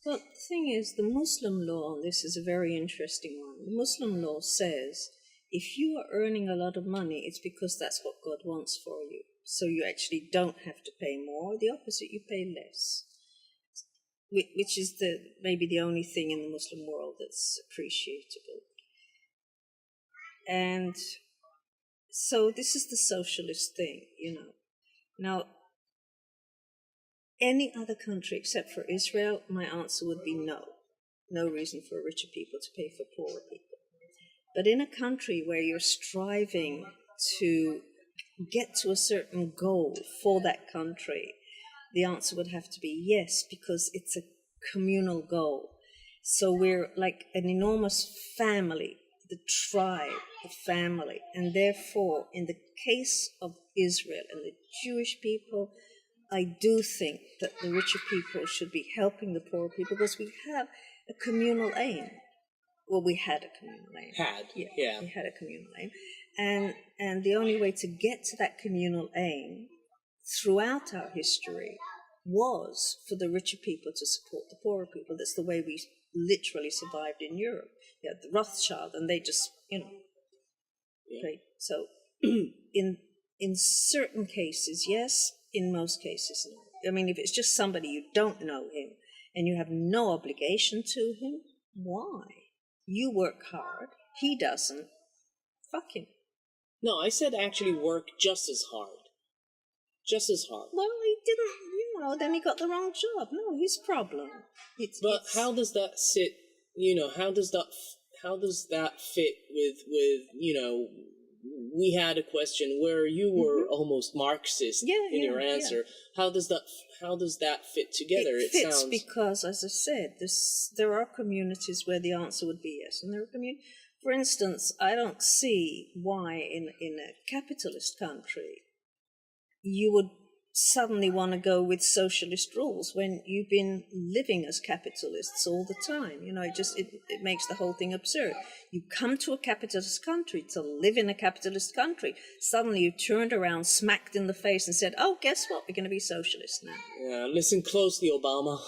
Well, the thing is, the Muslim law on this is a very interesting one. The Muslim law says if you are earning a lot of money, it's because that's what God wants for you. So you actually don't have to pay more. The opposite, you pay less, which is maybe the only thing in the Muslim world that's appreciable. And so this is the socialist thing, Now, any other country except for Israel, my answer would be no. No reason for richer people to pay for poorer people. But in a country where you're striving to get to a certain goal for that country, the answer would have to be yes, because it's a communal goal. So we're like an enormous family, the tribe, the family. And therefore, in the case of Israel and the Jewish people, I do think that the richer people should be helping the poorer people because we have a communal aim. Well, we had a communal aim. Yeah. We had a communal aim. And the only way to get to that communal aim throughout our history was for the richer people to support the poorer people. That's the way we literally survived in Europe. You had the Rothschild, and they just, Right? So in certain cases, yes. In most cases, no. I mean, if it's just somebody you don't know him and you have no obligation to him, why? You work hard. He doesn't. Fuck him. No, I said actually work just as hard. Just as hard. Well, he didn't, then he got the wrong job. No, his problem. How does that sit, how does that fit with, we had a question where you were almost Marxist in your answer. Yeah. How does that fit together? It fits because, as I said, there are communities where the answer would be yes, and there are communities. For instance, I don't see why in a capitalist country you would suddenly want to go with socialist rules when you've been living as capitalists all the time. It makes the whole thing absurd. You come to a capitalist country to live in a capitalist country. Suddenly you turned around, smacked in the face and said, oh, guess what? We're going to be socialists now. Yeah, listen closely, Obama.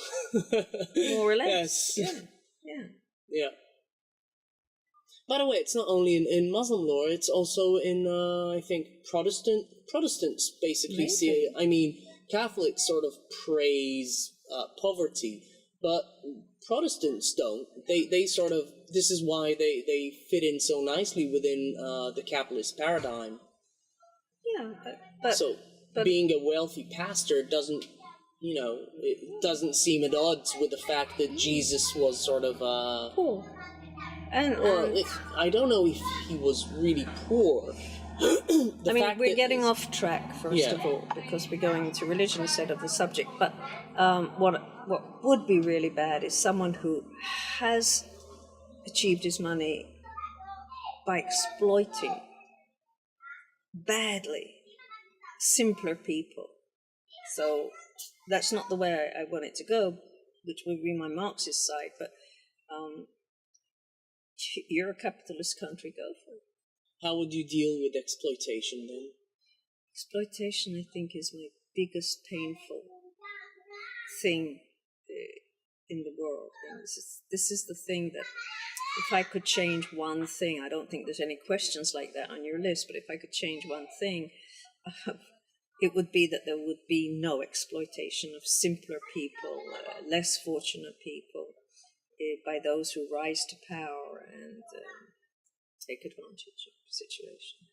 More or less. Yes. Yeah. By the way, it's not only in Muslim law, it's also in, I think, Protestants basically see, Catholics sort of praise poverty, but Protestants don't. They sort of, this is why they fit in so nicely within the capitalist paradigm. Yeah, but being a wealthy pastor doesn't, it doesn't seem at odds with the fact that Jesus was sort of poor. I don't know if he was really poor. We're getting off track, first of all, because we're going into religion instead of the subject. But what would be really bad is someone who has achieved his money by exploiting badly simpler people. So that's not the way I want it to go, which would be my Marxist side, but you're a capitalist country, go for it. How would you deal with exploitation then? Exploitation, I think, is my biggest painful thing in the world. And this is the thing that, if I could change one thing, I don't think there's any questions like that on your list, but if I could change one thing, it would be that there would be no exploitation of simpler people, less fortunate people, by those who rise to power and take advantage of the situation.